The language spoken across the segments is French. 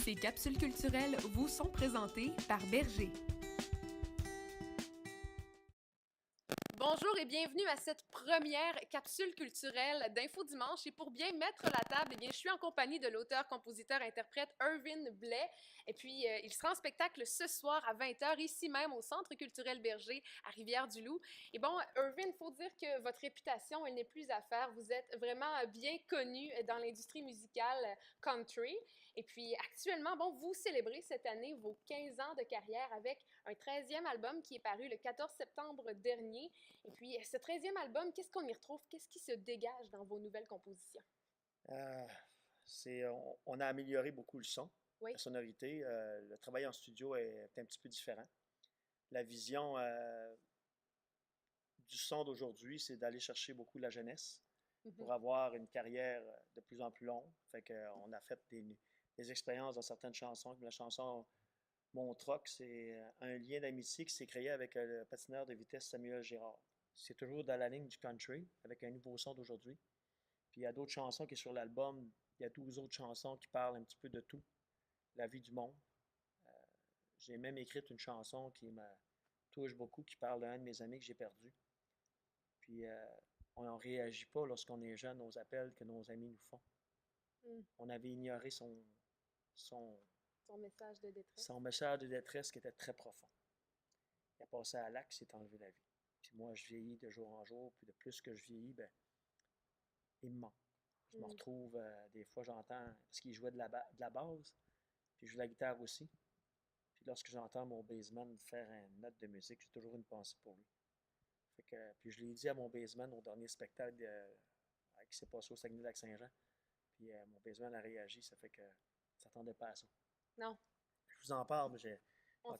Ces capsules culturelles vous sont présentées par Berger. Bonjour et bienvenue à cette première capsule culturelle d'Info Dimanche. Et pour bien mettre la table, je suis en compagnie de l'auteur, compositeur, interprète Irvin Blais. Et puis, il sera en spectacle ce soir à 20h, ici même au Centre culturel Berger, à Rivière-du-Loup. Et bon, Irvin, il faut dire que votre réputation, elle n'est plus à faire. Vous êtes vraiment bien connu dans l'industrie musicale country. Et puis, actuellement, bon, vous célébrez cette année vos 15 ans de carrière avec un 13e album qui est paru le 14 septembre dernier. Et puis, ce 13e album, qu'est-ce qu'on y retrouve? Qu'est-ce qui se dégage dans vos nouvelles compositions? Euh, on a amélioré beaucoup le son, Oui. la sonorité. Le travail en studio est un petit peu différent. La vision du son d'aujourd'hui, c'est d'aller chercher beaucoup la jeunesse pour avoir une carrière de plus en plus longue. Fait qu'on a fait des expériences dans certaines chansons. Comme la chanson Mon Troc, c'est un lien d'amitié qui s'est créé avec le patineur de vitesse Samuel Girard. C'est toujours dans la ligne du country, avec un nouveau son d'aujourd'hui. Puis il y a d'autres chansons qui sont sur l'album. Il y a 12 autres chansons qui parlent un petit peu de tout, la vie du monde. J'ai même écrit une chanson qui me touche beaucoup, qui parle d'un de mes amis que j'ai perdu. Puis on ne réagit pas lorsqu'on est jeune aux appels que nos amis nous font. On avait ignoré son message de détresse. Son message de détresse qui était très profond. Il a passé à l'acte, il s'est enlevé la vie. Puis moi, je vieillis de jour en jour, puis de plus que je vieillis, ben, il me manque. Je me retrouve, des fois, j'entends, parce qu'il jouait de la basse, puis je joue de la guitare aussi. Puis lorsque j'entends mon bassman faire une note de musique, j'ai toujours une pensée pour lui. Fait que, puis je l'ai dit à mon bassman au dernier spectacle qui s'est passé au Saguenay-Lac-Saint-Jean. Puis mon bassman a réagi, ça fait que ne s'attendait pas à ça. Non. Je vous en parle, mais j'ai j'ai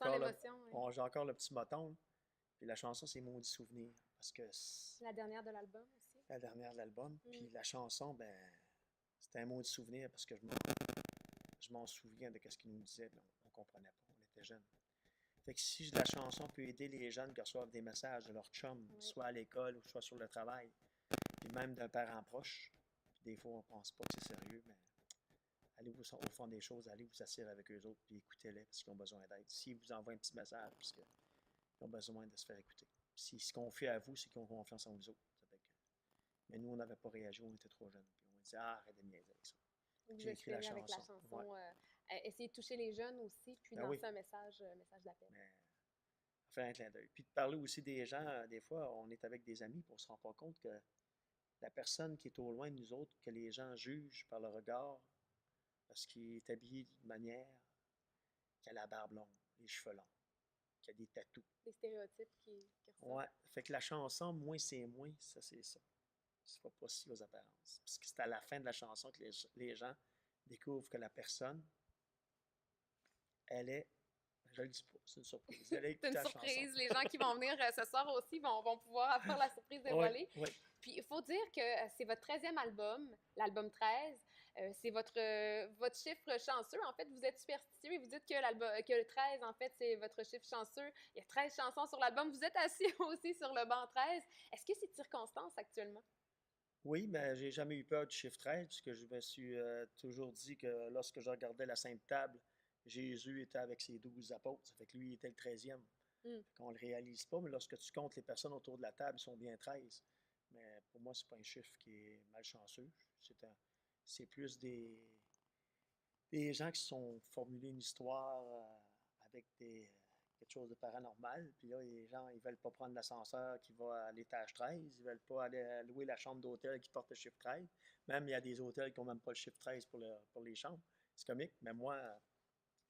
encore le petit moton. Puis la chanson, c'est Maudit Souvenir. Parce que la dernière de l'album aussi. La dernière de l'album. Puis la chanson, ben, c'était un maudit souvenir parce que je m'en souviens de ce qu'il nous disait. On ne comprenait pas, on était jeunes. Fait que si la chanson peut aider les jeunes qui reçoivent des messages de leur chum, soit à l'école ou soit sur le travail, puis même d'un parent proche, puis des fois on ne pense pas que c'est sérieux, mais allez au fond des choses, allez vous asseoir avec eux autres, puis écoutez-les parce qu'ils ont besoin d'aide. S'ils vous envoient un petit message, parce qu'ils ont besoin de se faire écouter. S'ils se confient à vous, c'est qu'ils ont confiance en vous autres. Mais nous, on n'avait pas réagi, on était trop jeunes. Puis on dit, arrête de niaiser avec ça. J'ai écrit la chanson. Avec la chanson, essayer de toucher les jeunes aussi, puis lancer un message d'appel. Faire un clin d'œil. Puis de parler aussi des gens, des fois, on est avec des amis, puis on ne se rend pas compte que la personne qui est au loin de nous autres, que les gens jugent par le regard, parce qu'il est habillé d'une manière, qu'il a la barbe longue, les cheveux longs, qu'il a des tatous. Des stéréotypes qui ressortent. Ouais, fait que la chanson, moins c'est moins, ça c'est ça. Ça ne va pas si aux apparences. Parce que c'est à la fin de la chanson que les gens découvrent que la personne, elle est, je le dis pas, c'est une surprise. C'est une surprise. Les gens qui vont venir ce soir aussi vont pouvoir avoir la surprise dévoilée. Oui. Puis il faut dire que c'est votre 13e album, l'album 13. C'est votre chiffre chanceux. En fait, vous êtes superstitieux et vous dites que le 13, en fait, c'est votre chiffre chanceux. Il y a 13 chansons sur l'album. Vous êtes assis aussi sur le banc 13. Est-ce que c'est de circonstance actuellement? Oui, mais j'ai jamais eu peur du chiffre 13, puisque je me suis toujours dit que lorsque je regardais la Sainte Table, Jésus était avec ses 12 apôtres, ça fait que lui, il était le 13e. On ne le réalise pas, mais lorsque tu comptes les personnes autour de la table, ils sont bien 13. Mais pour moi, c'est pas un chiffre qui est malchanceux. C'est plus des gens qui se sont formulés une histoire avec quelque chose de paranormal. Puis là, les gens, ils veulent pas prendre l'ascenseur qui va à l'étage 13. Ils veulent pas aller louer la chambre d'hôtel qui porte le chiffre 13. Même, il y a des hôtels qui n'ont même pas le chiffre 13 pour les chambres. C'est comique, mais moi,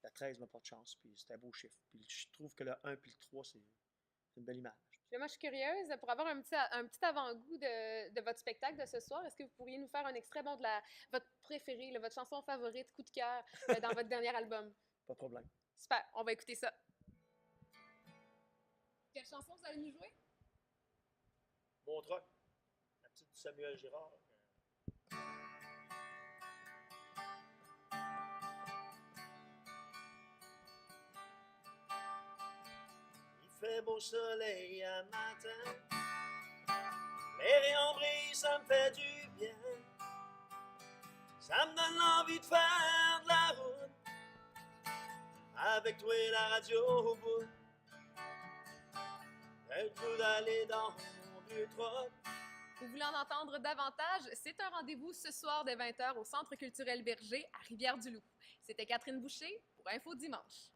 la 13 m'a pas de chance. Puis c'est un beau chiffre. Puis je trouve que le 1 puis le 3, c'est une belle image. Moi, je suis curieuse, pour avoir un petit avant-goût de votre spectacle de ce soir, est-ce que vous pourriez nous faire un extrait de votre préféré, votre chanson favorite, coup de cœur, dans votre dernier album? Pas de problème. Super, on va écouter ça. Quelle chanson vous allez nous jouer? Mon Troc, la petite Samuel Girard. Il fait beau soleil à matin, les rayons brillent, ça me fait du bien. Ça me donne l'envie de faire de la route avec toi et la radio au bout. J'ai le goût d'aller dans mon vieux truck. Vous voulez en entendre davantage? C'est un rendez-vous ce soir dès 20h au Centre culturel Berger à Rivière-du-Loup. C'était Catherine Boucher pour Info Dimanche.